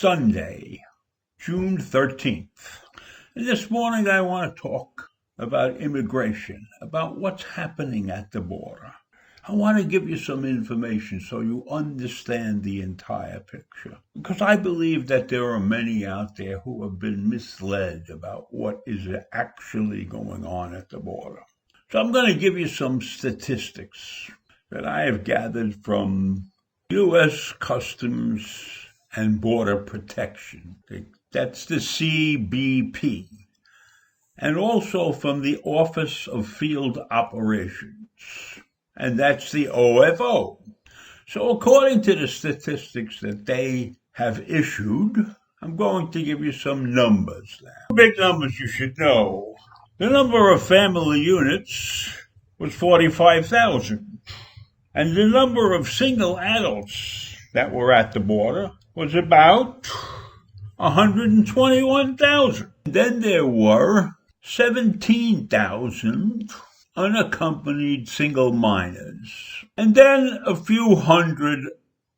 Sunday, June 13th. And this morning I want to talk about immigration, about what's happening at the border. I want to give you some information so you understand the entire picture. Because I believe that there are many out there who have been misled about what is actually going on at the border. So I'm going to give you some statistics that I have gathered from U.S. Customs and Border Protection. That's the CBP. And also from the Office of Field Operations. And that's the OFO. So according to the statistics that they have issued, I'm going to give you some numbers now. Big numbers you should know. The number of family units was 45,000. And the number of single adults that were at the border was about 121,000. Then there were 17,000 unaccompanied single minors, and then a few hundred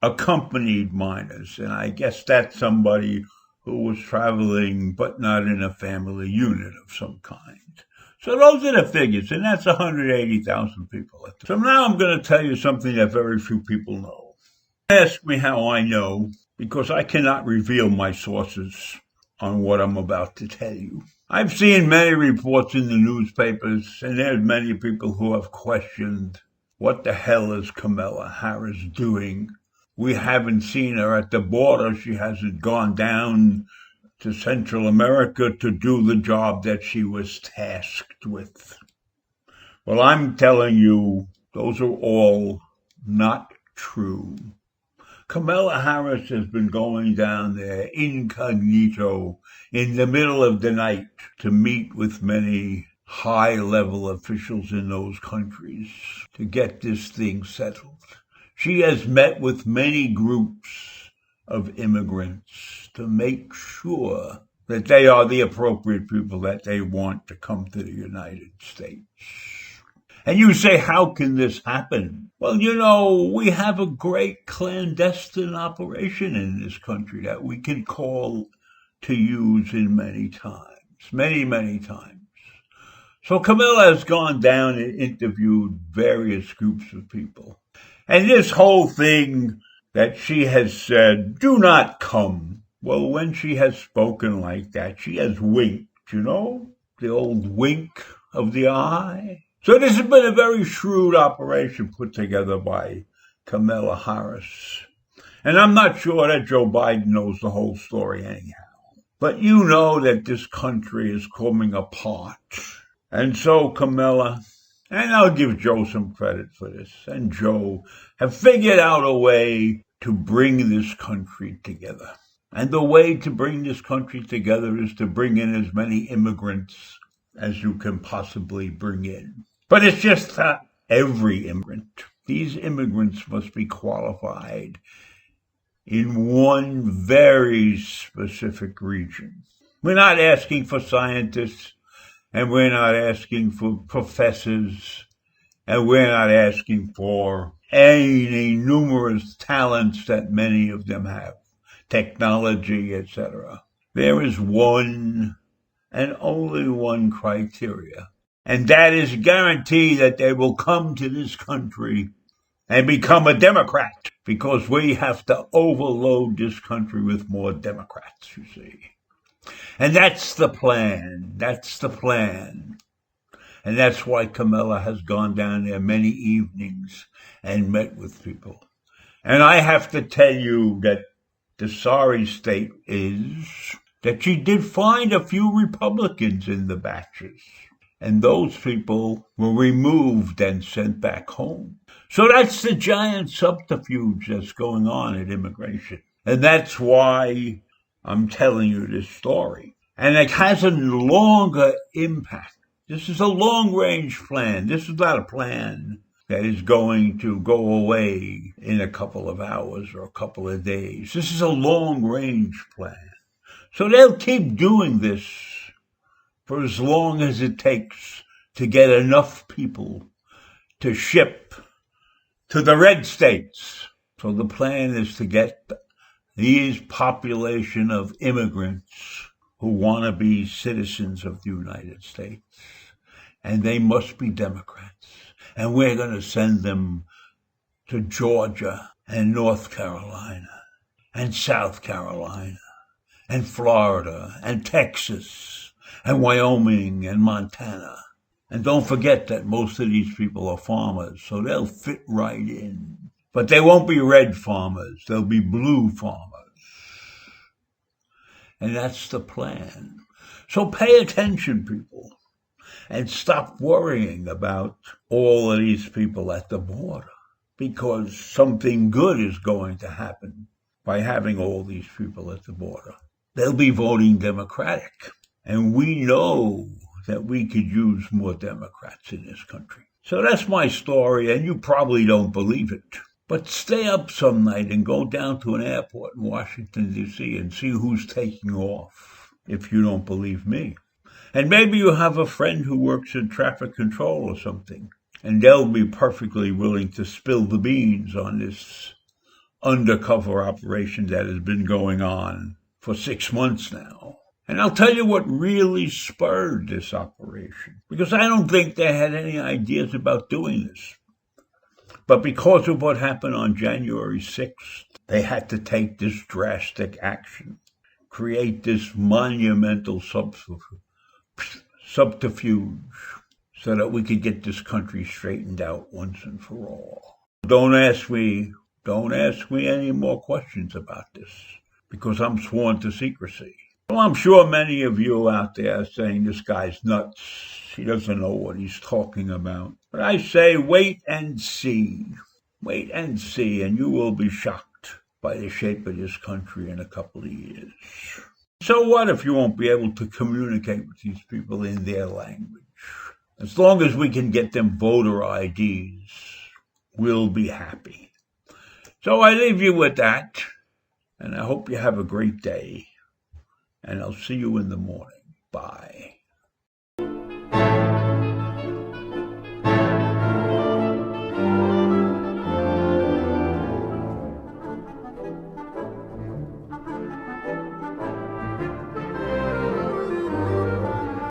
accompanied minors, and I guess that's somebody who was traveling but not in a family unit of some kind. So those are the figures, and that's 180,000 people. So now I'm going to tell you something that very few people know. Ask me how I know, because I cannot reveal my sources on what I'm about to tell you. I've seen many reports in the newspapers, and there's many people who have questioned, what the hell is Kamala Harris doing? We haven't seen her at the border. She hasn't gone down to Central America to do the job that she was tasked with. Well, I'm telling you, those are all not true. Kamala Harris has been going down there incognito in the middle of the night to meet with many high-level officials in those countries to get this thing settled. She has met with many groups of immigrants to make sure that they are the appropriate people that they want to come to the United States. And you say, how can this happen? Well, we have a great clandestine operation in this country that we can call to use in many times, many times. So Kamala has gone down and interviewed various groups of people. And this whole thing that she has said, do not come. Well, when she has spoken like that, she has winked, the old wink of the eye. So this has been a very shrewd operation put together by Kamala Harris. And I'm not sure that Joe Biden knows the whole story anyhow. But you know that this country is coming apart. And so Kamala, and I'll give Joe some credit for this, and Joe have figured out a way to bring this country together. And the way to bring this country together is to bring in as many immigrants as you can possibly bring in. But it's just not every immigrant. These immigrants must be qualified in one very specific region. We're not asking for scientists, and we're not asking for professors, and we're not asking for any numerous talents that many of them have, technology, etc. There is one and only one criteria. And that is a guarantee that they will come to this country and become a Democrat, because we have to overload this country with more Democrats, you see. And that's the plan. And that's why Kamala has gone down there many evenings and met with people. And I have to tell you that the sorry state is that she did find a few Republicans in the batches. And those people were removed and sent back home. So that's the giant subterfuge that's going on at immigration. And that's why I'm telling you this story. And it has a longer impact. This is a long-range plan. This is not a plan that is going to go away in a couple of hours or a couple of days. This is a long-range plan. So they'll keep doing this for as long as it takes to get enough people to ship to the red states. So the plan is to get these population of immigrants who want to be citizens of the United States, and they must be Democrats. And we're going to send them to Georgia and North Carolina and South Carolina and Florida and Texas and Wyoming and Montana. And don't forget that most of these people are farmers, so they'll fit right in. But they won't be red farmers, they'll be blue farmers. And that's the plan. So pay attention, people, and stop worrying about all of these people at the border, because something good is going to happen by having all these people at the border. They'll be voting Democratic, and we know that we could use more Democrats in this country. So that's my story, and you probably don't believe it. But stay up some night and go down to an airport in Washington, D.C. and see who's taking off, if you don't believe me. And maybe you have a friend who works in traffic control or something, and they'll be perfectly willing to spill the beans on this undercover operation that has been going on for 6 months now. And I'll tell you what really spurred this operation, because I don't think they had any ideas about doing this. But because of what happened on January 6th, they had to take this drastic action, create this monumental subterfuge, so that we could get this country straightened out once and for all. Don't ask me any more questions about this, because I'm sworn to secrecy. Well, I'm sure many of you out there are saying this guy's nuts. He doesn't know what he's talking about. But I say wait and see. Wait and see, and you will be shocked by the shape of this country in a couple of years. So what if you won't be able to communicate with these people in their language? As long as we can get them voter IDs, we'll be happy. So I leave you with that, and I hope you have a great day. And I'll see you in the morning. Bye.